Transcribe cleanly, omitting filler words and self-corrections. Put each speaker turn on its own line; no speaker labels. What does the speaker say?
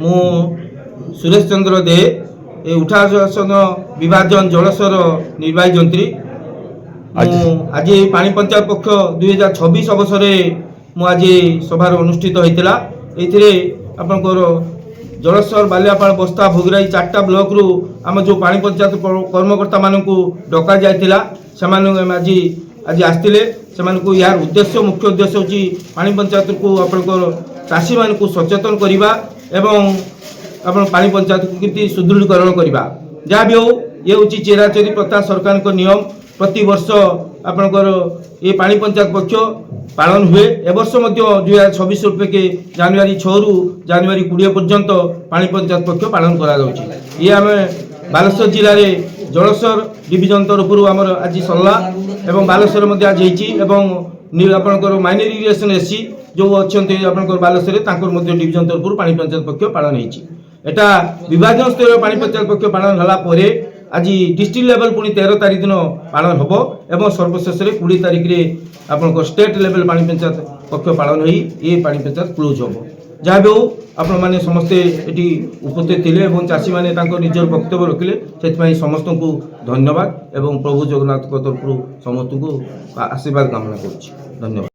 मु सुरेश चंद्र दे ए उठासन विभाजन जलस्वर निर्वाही जंत्री आज पानी पंचायत पक्ष 2026 अवसर आज सभार अनुष्ठित होता आपंकर जलस्वर बालियापाड़ बस्ता भोगराई 4टा ब्लॉक रु आम जो पानी पंचायत कर्मकर्ता मान डक जाता आज आज आसते से यार उद्देश्य मुख्य उद्देश्य होची पानी पंचायत को आपंकर चाषी मान सचेतन करवा एवं आपण पानी पंचायत को कितनी सुदृढ़ीकरण करवा जहाँ भी हो ये हूँ चेराचेरी प्रथा सरकार को नियम प्रति वर्ष आपंकर ये पानी पंचायत पक्ष पालन हुए ए वर्ष 2026 के जनवरी 6 रु जनवरी 20 पर्यंत पानी पंचायत पक्ष पालन करा ये आम बालेश्वर जिले में जलस्वर डिविजन तरफ आमर आज सरला एवं बालेश्वर आज आपंकर माइनर इरिगेशन एससी जो अच्छा आपंकर बालेश्वर डिविजन तरफ पानी पंचायत पक्ष पालन होता विभाजन स्तर पानी पंचायत पक्ष पालन होला आज डिस्ट्रिक्ट लेवल पुणी 13 तारीख दिन पालन हम एवं सर्वशेष 20 तारीख में आपंकर स्टेट लेवल पानी पंचायत पक्ष पालन हो ये पानी पंचायत क्लोज हम जहाँ भी हो आपण मैंने समस्ते ये उपस्थित थे चाषी मैंने निजर वक्तव्य रखिले से समस्त को धन्यवाद एवं प्रभु जगन्नाथ तरफ समस्त को आशीर्वाद कामना कर धन्यवाद।